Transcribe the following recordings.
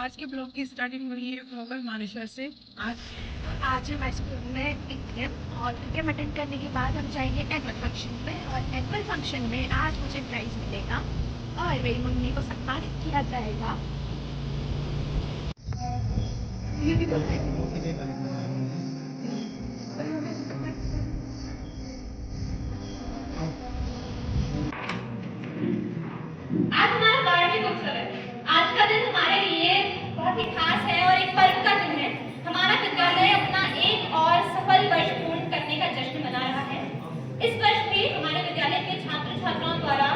आज के ब्लॉग की स्टार्टिंग हुई है ग्लोबल मानेश्वर से। आज हमारे स्कूल में एग्जाम और एग्जाम अटेंड करने के बाद हम जाएंगे एनुअल फंक्शन में, और एनुअल फंक्शन में आज मुझे प्राइज मिलेगा और मेरी मम्मी को सम्मानित किया जाएगा। आज हमारा कार्तिक उत्सव है। आज का दिन हमारे लिए बहुत ही खास है और एक पर्व का दिन है। हमारा विद्यालय अपना एक और सफल वर्ष पूर्ण करने का जश्न मना रहा है। इस वर्ष भी हमारे विद्यालय के छात्र छात्राओं द्वारा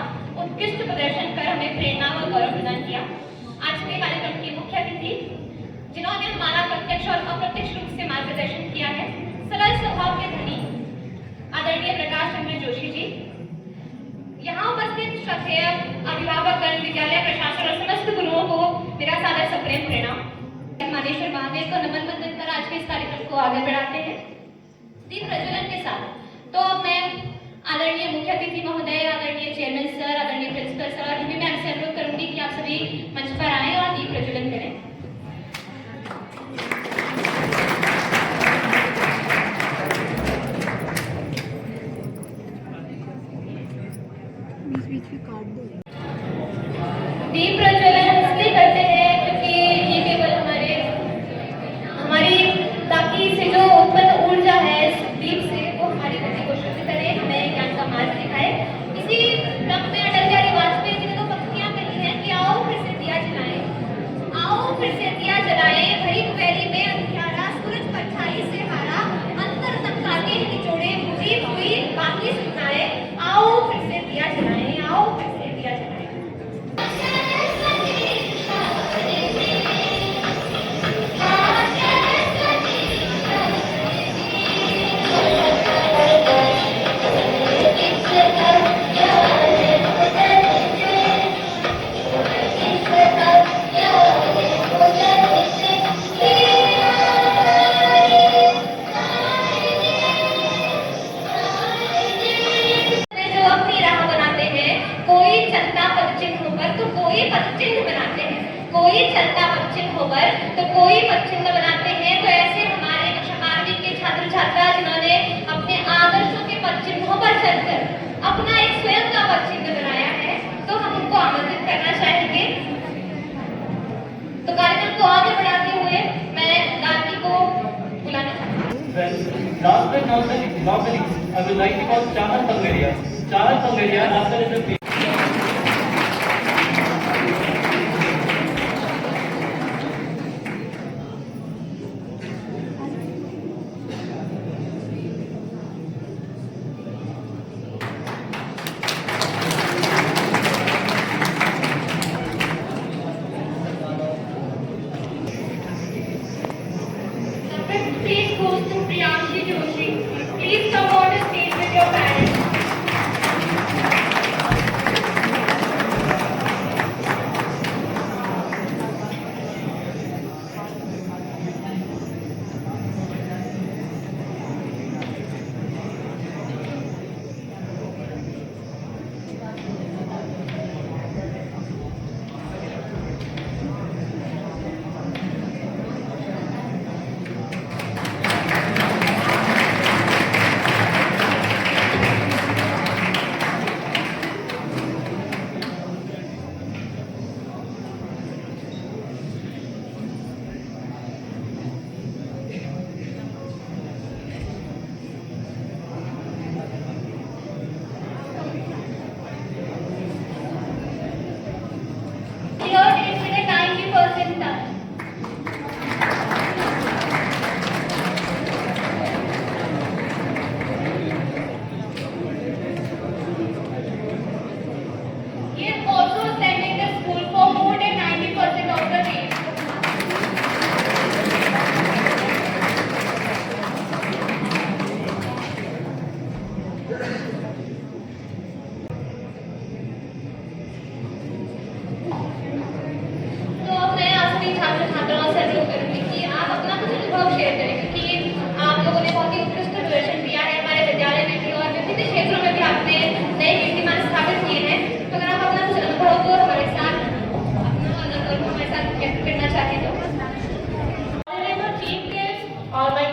उत्कृष्ट प्रदर्शन कर हमें प्रेरणा और गौरव प्रदान किया। आज के कार्यक्रम के मुख्य अतिथि, जिन्होंने हमारा प्रत्यक्ष और अप्रत्यक्ष रूप से मार्गदर्शन किया है, सरल स्वभाव के धनी आदरणीय प्रकाश चंद्र जोशी जी। यहाँ उपस्थित श्रद्धेय अभिभावकगण, विद्यालय प्रशासन और समस्त गुरुओं को मेरा सादर सप्रेम प्रणाम। मानेश्वर महादेव को नमन मंदिर कर आज के इस कार्यक्रम को आगे बढ़ाते हैं दीप प्रज्वलन के साथ। तो अब मैं आदरणीय मुख्य अतिथि महोदय, आदरणीय चेयरमैन सर, आदरणीय प्रिंसिपल सर और हिंदी मैम से अनुरोध करूंगी कि आप सभी मंच पर आए और दीप प्रज्वलन करें। दीप प्रज्वलन इसलिए करते हैं क्योंकि ये केवल हमारी ताकि से जो उत्पन्न ऊर्जा है इस दीप से, वो हमारी गति को शुद्ध करे, हमें ज्ञान का मार्ग दिखाए। इसी क्रम में अटल बिहारी वाजपेयी जी ने तो पंक्तियां कही हैं कि आओ फिर से दिया जलाएं, आओ फिर से दिया जलाएं, भरी दुपहरी में अंधियारा, सूरज परछाई से हारा, अंतर तमकाते हैं निचोड़े, बुझी हुई बाकी सुनाए, आओ फिर से दिया जलाएं, आओ फिर से दिया जलाएं। कोई चलता पदचिन्ह होकर तो कोई पदचिन्ह बनाते हैं। तो ऐसे हमारे कक्षा के छात्र छात्रा जिन्होंने अपने आदर्शों के पदचिन्हों पर चलकर अपना एक स्वयं का पदचिन्ह बनाया है, तो हम उनको आमंत्रित करना चाहेंगे। तो कार्यक्रम को आगे बढ़ाते हुए मैं गांधी को बुलाना चाहती हूँ। Last but not the least, I would like to call Chahat Pangaria. Chahat Pangaria, after his Please goes to Priyanshi Joshi. Please come on the stage with your parents.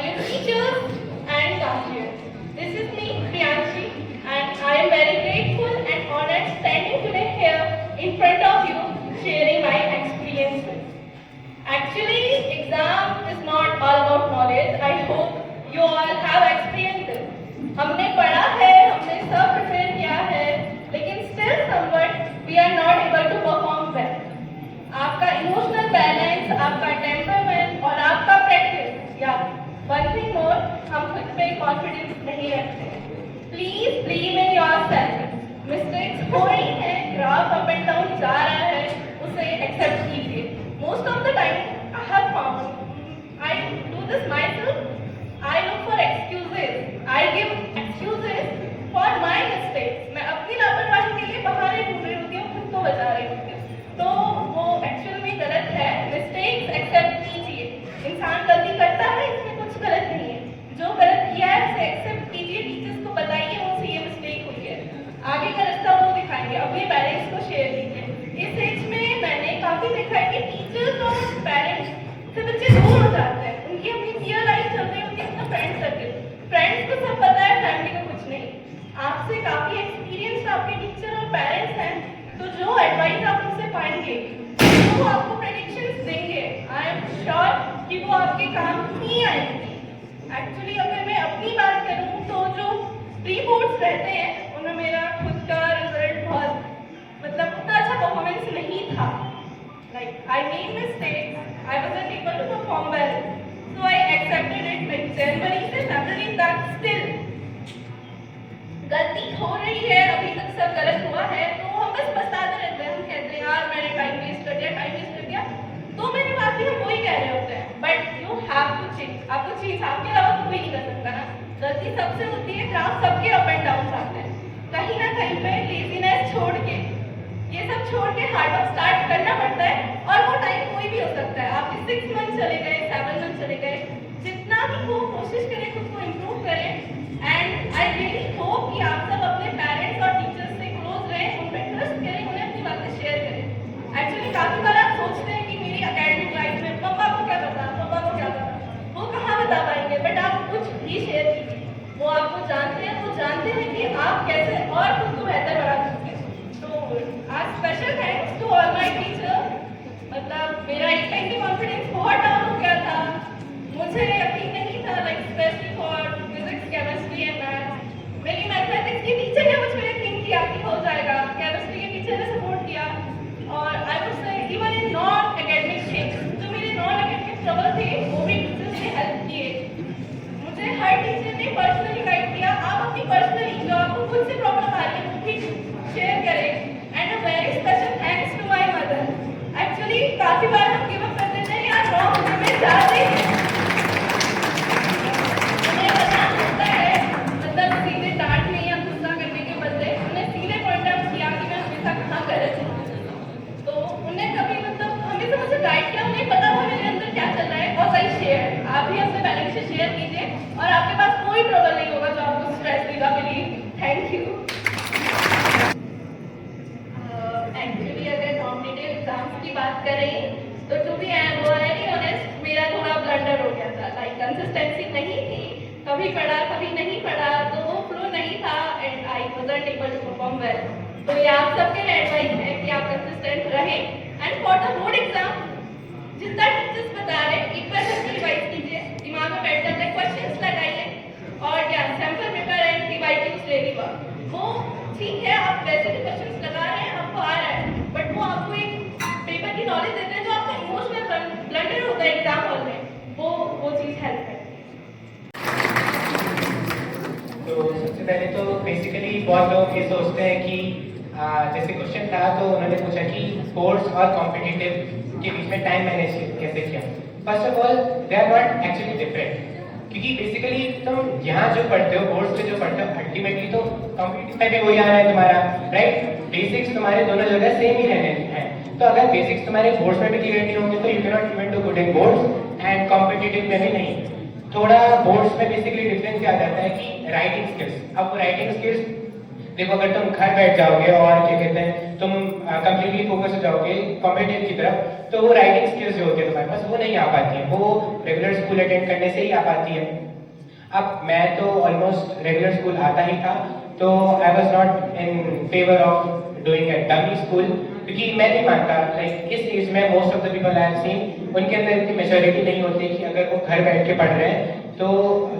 college teachers and cashiers. This is me, Priyanshi, and I am very grateful and honored standing today here in front of you, sharing my experiences. Actually, exam is not all about knowledge. I hope you all have experienced it. हमने पढ़ा है, हमने सब prepare किया है, लेकिन still somewhat we are not able to perform well. आपका emotional balance, आपका टेम्परमेंट और आपका प्रैक्टिस या वन थिंग मोर, हम खुद पे कॉन्फिडेंस नहीं रखते। Please believe in yourself. Mistakes हो रही हैं, ग्राफ अप एंड डाउन जा रहा है, उसे एक्सेप्ट कीजिए। Most of the time I have found I do this my self, I look for excuses, I give excuses for my mistakes. मैं अपनी लापरवाही के लिए बहाने ढूंढ रही होती हूँ, खुद को बचा रही होती हूँ, तो वो एक्चुअल में गलत है। मिस्टेक्स एक्सेप्ट कीजिए। इंसान गलती करता है, इसमें कुछ गलत नहीं है। जो गलत किया है उसे एक्सेप्ट कीजिए, टीचर्स को बताइए उनसे ये मिस्टेक हुई है, आगे का रास्ता वो दिखाएंगे, अपने पेरेंट्स को शेयर कीजिए। इस एज में मैंने काफी देखा है कि टीचर्स और पेरेंट्स से बच्चे दूर हो जाते हैं, उनकी अपनी रियल लाइफ चल रही होती है, अपना फ्रेंड सर्कल, फ्रेंड्स को सब पता है, फैमिली को कुछ नहीं। आपसे काफी एक्सपीरियंस आपके टीचर और पेरेंट्स हैं, तो जो एडवाइस आप उनसे पाएंगे वो आपको प्रेडिक्शंस देंगे। आई एम श्योर कि वो आपके काम ही आएंगी। एक्चुअली अगर मैं अपनी बात करूं तो जो प्री बोर्ड्स रहते हैं उनमें मेरा खुद का रिजल्ट बहुत मतलब उतना अच्छा परफॉर्मेंस नहीं था। Like I made mistakes, I wasn't able to perform well, so I accepted it. Like जनवरी से फरवरी तक स्टिल गलती हो रही है, अभी तक सब गलत हुआ है, तो हम बस बताते रहते हैं, हम कहते हैं यार मैंने टाइम वेस्ट कर दिया, टाइम वेस्ट कर दिया। तो मेरी बात भी हम वही कह रहे होते हैं, but you have to change. आपको चेंज आपके अलावा कोई नहीं कर सकता ना। गलती सबसे होती है, ग्राफ सबके अप एंड डाउन आते हैं। कहीं ना कहीं पे लेजीनेस छोड़ के, ये सब छोड़ के हार्ड वर्क स्टार्ट करना पड़ता है, और वो टाइम कोई भी हो सकता है। आपके 6 मंथ चले गए, 7 मंथ चले गए, जितना भी वो कोशिश करें खुद को इम्प्रूव करें। एंड आई रियली होप कि आप सब अपने पेरेंट्स और टीचर्स से क्लोज रहें, उन पर ट्रस्ट करें, उन्हें अपनी बातें शेयर करें। एक्चुअली काफी बार आप सोचते हैं कि मेरी एकेडमिक लाइफ में पापा को क्या पता, पापा को क्या पता, वो कहाँ बता पाएंगे, बट आप कुछ भी शेयर कीजिए। वो आपको जानते हैं, वो जानते हैं कि आप कैसे और खुद को बेहतर बना सकते हैं। तो आज special thanks to all my teacher. मतलब मेरा एक टाइम पे कॉन्फिडेंस बहुत डाउन हो गया था, मुझे यकीन नहीं था, like specially for physics, chemistry and maths. मेरी मैथमेटिक्स की टीचर ने मुझ पर यकीन किया कि हो जाएगा, केमिस्ट्री के टीचर ने सपोर्ट किया, और I would say even in non academic क्षेत्र जो मेरे नॉन एकेडमिक ट्रबल थे वो भी टीचर्स ने हेल्प किए। मुझे हर टीचर ने पर्सनली गाइड किया। आप अपनी पर्सनली जो आपको खुद से प्रॉब्लम आ रही है वो भी शेयर करें। And a very special thanks to my mother. Actually काफी बार हम गिव अप कर देते हैं यार, रॉन्ग में जाते हैं, उन्हें पता होता है, मतलब सीधे डांटने या गुस्सा करने के बदले उन्हें सीधे पॉइंट आउट किया कि मैं हमेशा कहाँ गलत हूँ। तो उन्हें कभी मतलब हमेशा मुझे गाइड किया, उन्हें पता था मेरे अंदर क्या चल रहा है। और सही शेयर, आप भी अपने पेरेंट्स से शेयर कीजिए और आपके पास कोई ट्रबल नहीं होगा जो आपको स्ट्रेस देगा। बिलीव। Thank you. एक्चुअली अगर कॉम्पिटिटिव एग्जाम्स की बात करें तो टू बी वेरी ऑनेस्ट मेरा थोड़ा ब्लंडर हो गया था। लाइक कंसिस्टेंसी नहीं थी, कभी पढ़ा कभी नहीं पढ़ा, तो वो फ्लो नहीं था and I wasn't able to perform well. तो ये आप सबके लिए एडवाइस है कि आप कंसिस्टेंट रहें। And for the board exam जितना टीचर्स बता रहे हैं एक बार जरूर रिवाइज कीजिए, दिमाग में बैठ जाता है, क्वेश्चंस लगाइए और क्या sample paper and DYQs daily work. वो ठीक है, आप वैसे भी क्वेश्चंस लगा रहे हैं, आपको आ रहा है, बट वो आपको एक पेपर की नॉलेज देते हैं जो आपका इमोशनल ब्लंडर होता है एग्जाम हॉल में, वो चीज़ हेल्प करती है। तो सबसे पहले तो बेसिकली बहुत लोग ये सोचते हैं कि जैसे क्वेश्चन था तो उन्होंने पूछा कि स्पोर्ट्स और कॉम्पिटिटिव के बीच में टाइम मैनेज कैसे किया। First of all they are not actually different, क्योंकि बेसिकली तुम यहाँ जो पढ़ते हो, बोर्ड्स पे जो पढ़ते हो, अल्टीमेटली तो कॉम्पिटिटिव में भी वही आना है तुम्हारा, राइट। बेसिक्स तुम्हारे दोनों जगह सेम ही रहने हैं। तो अगर बेसिक्स तुम्हारे बोर्ड्स में भी क्लियर नहीं होंगे तो you can not even do good in boards and competitive में भी नहीं। थोड़ा बोर्ड्स में बेसिकली डिफरेंस आ जाता है कि राइटिंग स्किल्स। अब राइटिंग स्किल्स देखो, अगर तुम घर बैठ जाओगे और क्या कहते हैं तुम कंप्लीटली फोकस हो जाओगे कॉम्पिटिटिव की तरफ, तो वो राइटिंग स्किल्स जो होती है तुम्हारे पास वो नहीं आ पाती है, वो रेगुलर स्कूल अटेंड करने से ही आ पाती है। अब मैं तो ऑलमोस्ट रेगुलर स्कूल आता ही था, तो I was not in favour of doing a dummy school, क्योंकि मैं नहीं मानता लाइक इस एज में most of the people I have seen उनके अंदर इतनी मेच्योरिटी नहीं होती कि अगर वो घर बैठ के पढ़ रहे हैं तो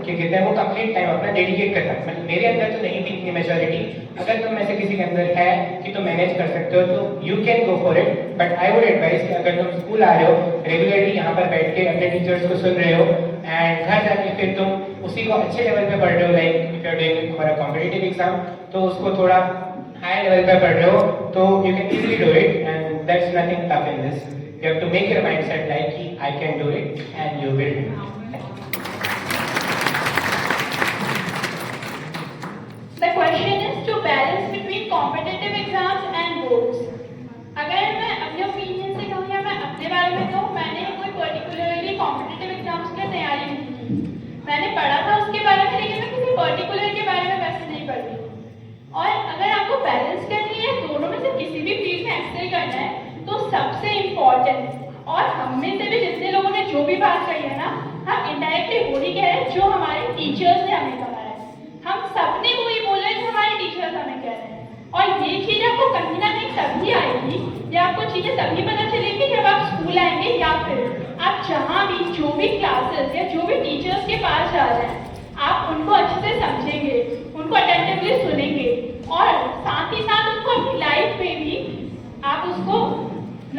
क्या कहते हैं वो कंप्लीट टाइम अपना डेडिकेट कर सकते हैं। मेरे अंदर तो नहीं थी इतनी मेच्योरिटी। अगर तुम में से किसी के अंदर है कि तुम मैनेज कर सकते हो तो you can go for it, but I would advise कि अगर तुम स्कूल आ रहे हो रेगुलरली यहाँ पर बैठ के अपने टीचर्स को सुन रहे हो एंड घर जाके फिर तुम उसी को अच्छे लेवल पे पढ़ रहे हो, like if you are doing for a competitive exam तो उसको थोड़ा हाई लेवल पे पढ़ रहे हो तो you can easily do it and that's nothing tough in this. You have to make your mind set like कि I can do it and you will. The question is to balance between competitive exams and boards. अगर मैं अपने opinion से कहूँ या मैं अपने बारे में कहूँ, मैंने कोई पर्टिकुलरली कॉम्पिटिटिव एग्जाम्स की तैयारी नहीं की। मैंने पढ़ा था उसके बारे में, लेकिन मैं किसी पर्टिकुलर के बारे में वैसे नहीं पढ़ी। और अगर आपको बैलेंस करनी है, दोनों में से किसी भी फील्ड में एक्सेल करना है, तो सबसे इम्पोर्टेंट और हम में से भी जितने लोगों ने जो भी बात कही है ना, हम इनडायरेक्टली वो ही कह रहे हैं जो हमारे टीचर्स ने हमें कहा है। हम सबने वही बोला है जो हमारे टीचर्स हमें कह रहे हैं। और ये चीज़ आपको कहीं ना कहीं तभी आएगी या आपको चीज़ें तभी पता चलेगी जब आप स्कूल आएंगे या फिर आप जहाँ भी जो भी क्लासेस या जो भी टीचर्स के पास जा रहे हैं आप उनको अच्छे से समझेंगे, उनको अटेंटिवली सुनेंगे और साथ ही साथ उनको अपनी लाइफ में भी आप उसको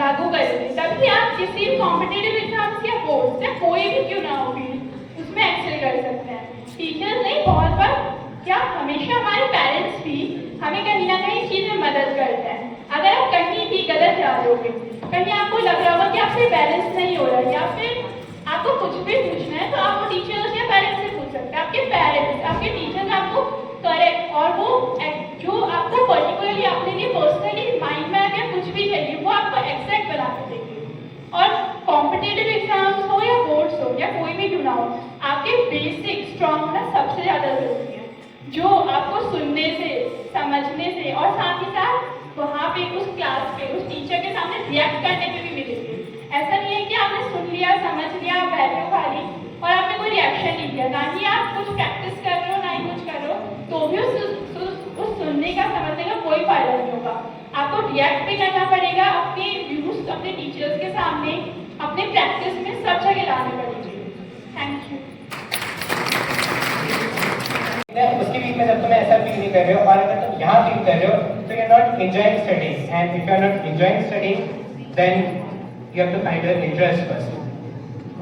लागू करेंगे। तभी आप किसी भी कॉम्पिटिटिव एग्जाम्स या बोर्ड्स या कोई भी क्यों ना हो उसमें एक्सेल कर सकते हैं। टीचर्स नहीं, बहुत बार क्या हमेशा हमारे पेरेंट्स भी हमें कहीं ना कहीं चीज़ में मदद करते हैं। अगर आप कहीं भी गलत जा रहे होगे, कहीं आपको लग रहा होगा कि आपसे बैलेंस नहीं हो रहा या फिर आपको कुछ भी पूछना है, तो आप वो टीचर्स या पेरेंट्स से पूछ सकते हैं। आपके पेरेंट्स, आपके टीचर्स आपको करेक्ट और वो जो आपको पर्टिकुलरली अपने लिए पर्सनली माइंड में अगर कुछ भी चाहिए वो आपको एग्जैक्ट बना के देंगे। और कॉम्पिटिटिव एग्जाम्स हो या बोर्ड्स हो या कोई भी क्यों ना हो, आपके बेसिक स्ट्रॉन्ग होना सबसे ज़्यादा जरूरी है, जो आपको सुनने से, समझने से और साथ ही साथ वहाँ पे उस क्लास पे उस टीचर के सामने रिएक्ट करने पे भी मिलेगी। ऐसा नहीं है कि आपने सुन लिया, समझ लिया, वैल्यू खा ली और आपने कोई रिएक्शन नहीं दिया। ना ही आप कुछ प्रैक्टिस कर रहे हो, ना ही कुछ कर रहे हो, तो भी उस सुनने का, समझने का कोई फायदा नहीं होगा। आपको रिएक्ट भी करना पड़ेगा, अपने व्यूज अपने टीचर्स के सामने, अपने प्रैक्टिस में सब जगह लाने पड़ेंगे। Thank you. उसके बीच में जब तुम्हें ऐसा फील नहीं कर रहे हो और अगर तुम यहाँ फील कर रहे हो तो you are not enjoying studies, and if you are not enjoying studies then you have to find your interest first,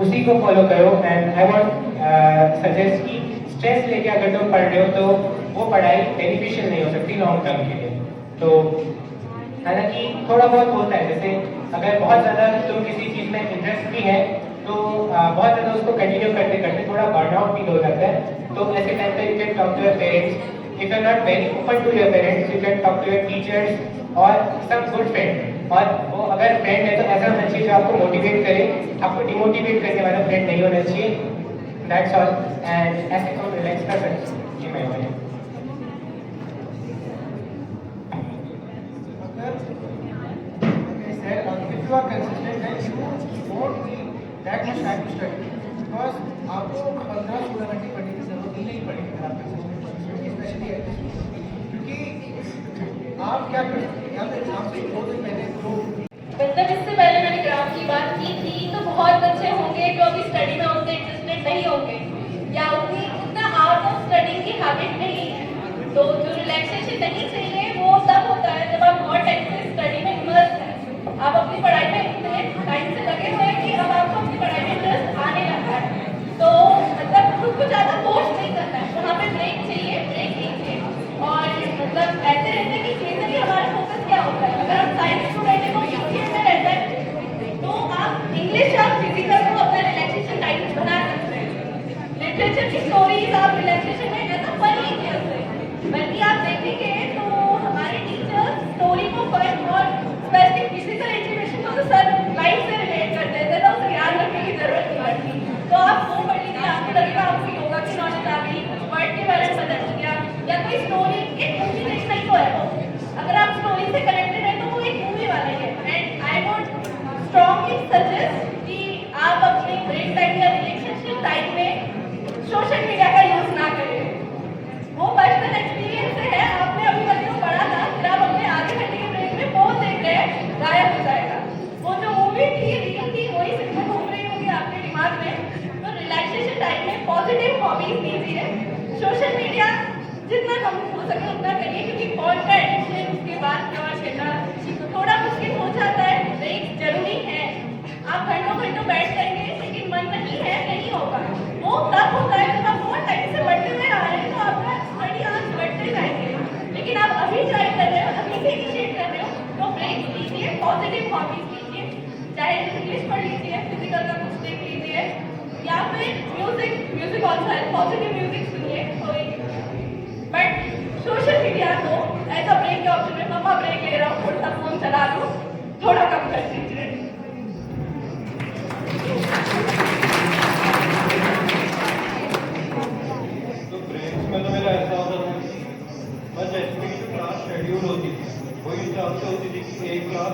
उसी को फॉलो करो। एंड आई वांट सजेस्ट कि स्ट्रेस लेके अगर तुम पढ़ रहे हो तो वो पढ़ाई बेनिफिशियल नहीं हो सकती लॉन्ग टर्म के लिए। तो हालांकि थोड़ा बहुत होता है, जैसे अगर बहुत ज़्यादा तुम किसी चीज़ में इंटरेस्ट भी है तो बहुत ज़्यादा उसको कंटिन्यू करते करते थोड़ा बर्नआउट फील हो जाता है। तो ऐसे टाइम पे you can talk to your parents. If you are not very open to your parents, you can talk to your teachers और सम गुड फ्रेंड। और वो अगर फ्रेंड है तो ऐसा होना चाहिए जो आपको मोटिवेट करे, आपको डिमोटिवेट करने वाला फ्रेंड नहीं होना चाहिए। That's all. एंड ऐसे तो रिलैक्स कर सकते जी मैं वही if you are consistent then you won't need that much time to study, because आपको 15-16 घंटे पढ़ने की जरूरत नहीं पड़ेगी अगर आप consistent, स्पेशली क्योंकि आप क्या कर सकते हैं, आप एग्जाम से 2 दिन पहले तो मतलब इससे पहले मैंने ग्राफ की बात की थी, तो बहुत बच्चे होंगे जो अभी स्टडी में उतने इंटरेस्टेड नहीं होंगे या उतना आउट ऑफ स्टडी की हैबिट नहीं है। तो जो रिलैक्सेशन नहीं चाहिए वो तब होता है जब आप बहुत टाइम से स्टडी में इमर्स हैं, आप अपनी पढ़ाई में इतने टाइम से लगे हुए हैं कि अब आपको अपनी पढ़ाई में इंटरेस्ट आने लगा है। तो मतलब खुद को ज़्यादा फोर्स नहीं करना है, वहाँ पे ब्रेक चाहिए, ब्रेक लीजिए। और मतलब ऐसे रहते हैं कि बेसिकली हमारा फोकस क्या होता है, अगर हम साइंस स्टूडेंट हैं तो सोशल मीडिया जितना कम हो सके उतना करिए, क्योंकि फोन का एडिक्शन उसके बाद क्या करना थोड़ा मुश्किल हो जाता है। ब्रेक जरूरी है। आप घंटों घंटों बैठ जाएंगे लेकिन मन नहीं होगा। वो तब होता है जब आप बहुत टाइम से बढ़ते हुए आ रहे हैं, तो आपका स्टडी आवर्स बढ़ते जाएंगे। लेकिन आप अभी ट्राई कर रहे हो, अभी से इनिशिएट कर रहे हो, तो ब्रेक लीजिए, पॉजिटिव हॉबीज लीजिए, चाहे इंग्लिश पढ़ लीजिए, फिजिकल का कुछ देख लीजिए, या फिर म्यूजिक ऑल्सो है, पॉजिटिव म्यूजिक सुनिए कोई। बट सोशल मीडिया को ऐसा ब्रेक के ऑप्शन में मम्मा ब्रेक ले रहा हूँ, थोड़ा सा फोन चला लूँ, थोड़ा कम कर दीजिए। तो ब्रेक्स में तो मेरा ऐसा होता था, बस जैसे मेरी जो क्लास शेड्यूल होती थी वही हिसाब से होती थी कि एक क्लास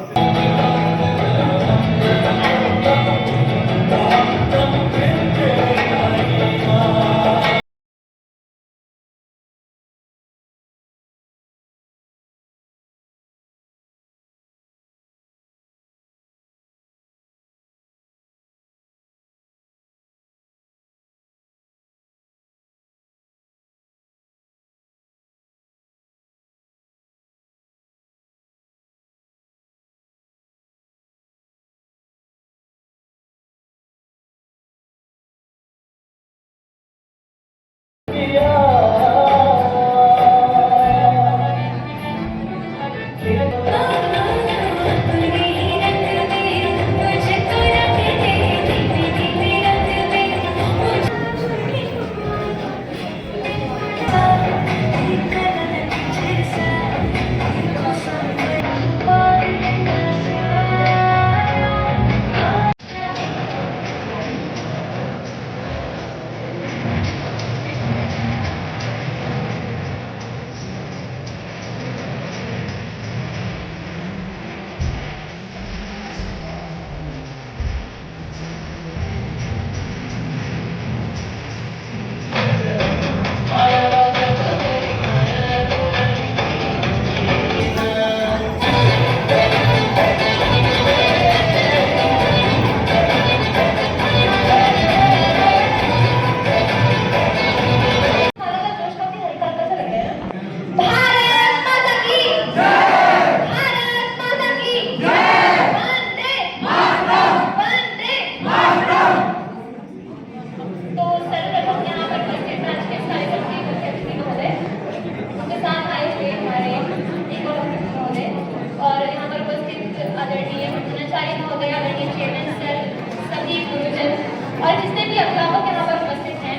और जितने भी अभिभावक यहाँ पर उपस्थित हैं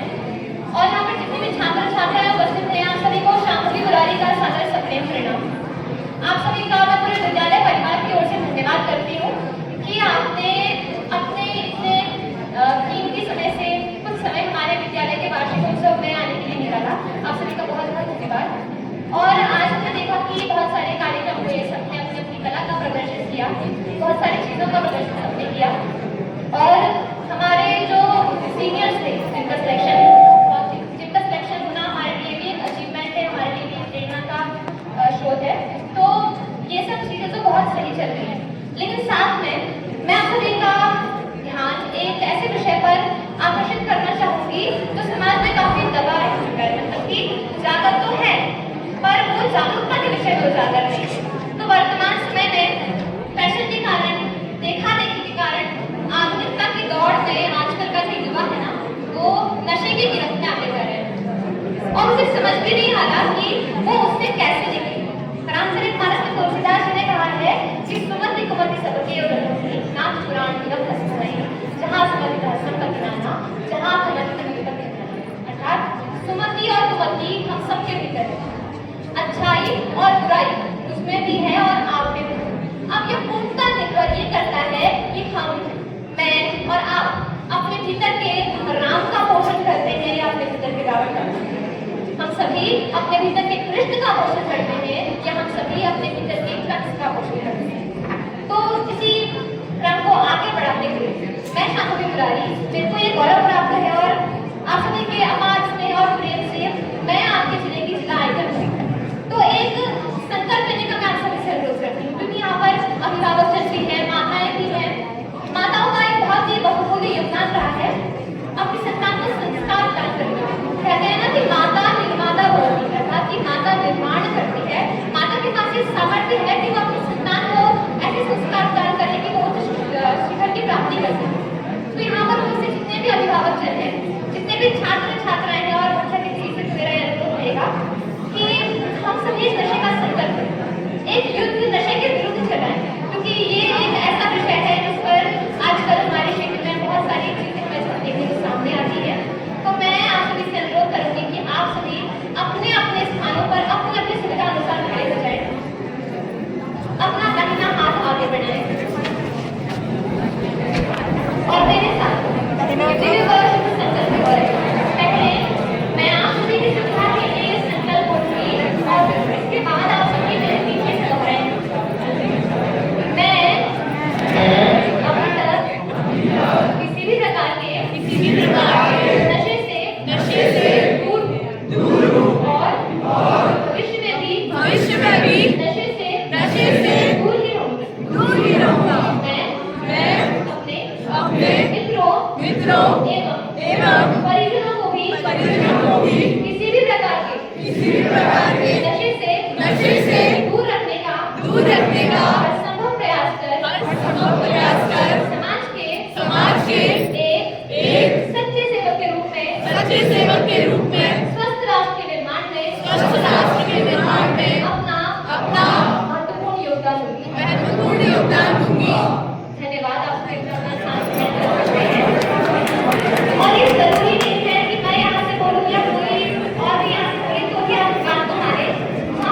और यहाँ पर जितने भी छात्र छात्राएं उपस्थित हैं, आप सभी को शांति मुरारी का सादर सप्रेम प्रणाम। आप सभी का मैं पूरे विद्यालय परिवार की ओर से धन्यवाद करती हूँ कि आपने अपने इतने कीमती समय से कुछ समय हमारे विद्यालय के वार्षिक उत्सव में आने के लिए निकाला। आप सभी का बहुत बहुत धन्यवाद। और आज हमने देखा कि बहुत सारे कार्यक्रम हुए, सबने अपनी अपनी कला का प्रदर्शन किया, बहुत सारी चीज़ों का प्रदर्शन सबने किया। और हमारे जो सीनियर्स थे जिनका सिलेक्शन होना हमारे लिए भी एक अचीवमेंट है, हमारे लिए भी प्रेरणा का स्रोत है। तो ये सब चीज़ें तो बहुत सही चल रही हैं, लेकिन साथ में मैं आप सभी का ध्यान एक ऐसे विषय पर आकर्षित करना चाहूँगी जो समाज में काफ़ी दबा रह चुका है, मतलब कि उजागर तो है पर वो जागरूकता के विषय में उजागर नहीं है। तो वर्तमान समय में फैशन के कारण, देखा देखी के कारण, आधुनिकता की दौड़ में आजकल का जो युवा है ना, वो नशे की गिरफ्त में आगे कर रहे हैं और उसे समझ भी नहीं आ रहा कि वो उससे कैसे निकले। रामचरितमानस में तुलसीदास जी ने कहा है कि सुमति कुमति सबके उदरती, नाथ पुराण निगम हंसनाई, जहाँ सुमति दर्शन बदनाना, जहाँ भगवत निकट कहना। अर्थात सुमति और कुमति हम सबके भीतर है, अच्छाई और बुराई उसमें भी है और आप में भी है। अब यह पूर्णता निर्भर ये करता है कि हम, मैं और आप अपने भीतर के राम का पोषण करते हैं या अपने भीतर के रावण का। हम सभी अपने भीतर के कृष्ण का पोषण करते हैं या हम सभी अपने भीतर के कंस का पोषण करते हैं। तो इसी क्रम को आगे बढ़ाते हुए मैं शांति मुरारी, मेरे को ये गौरव प्राप्त है और आप सभी के अपार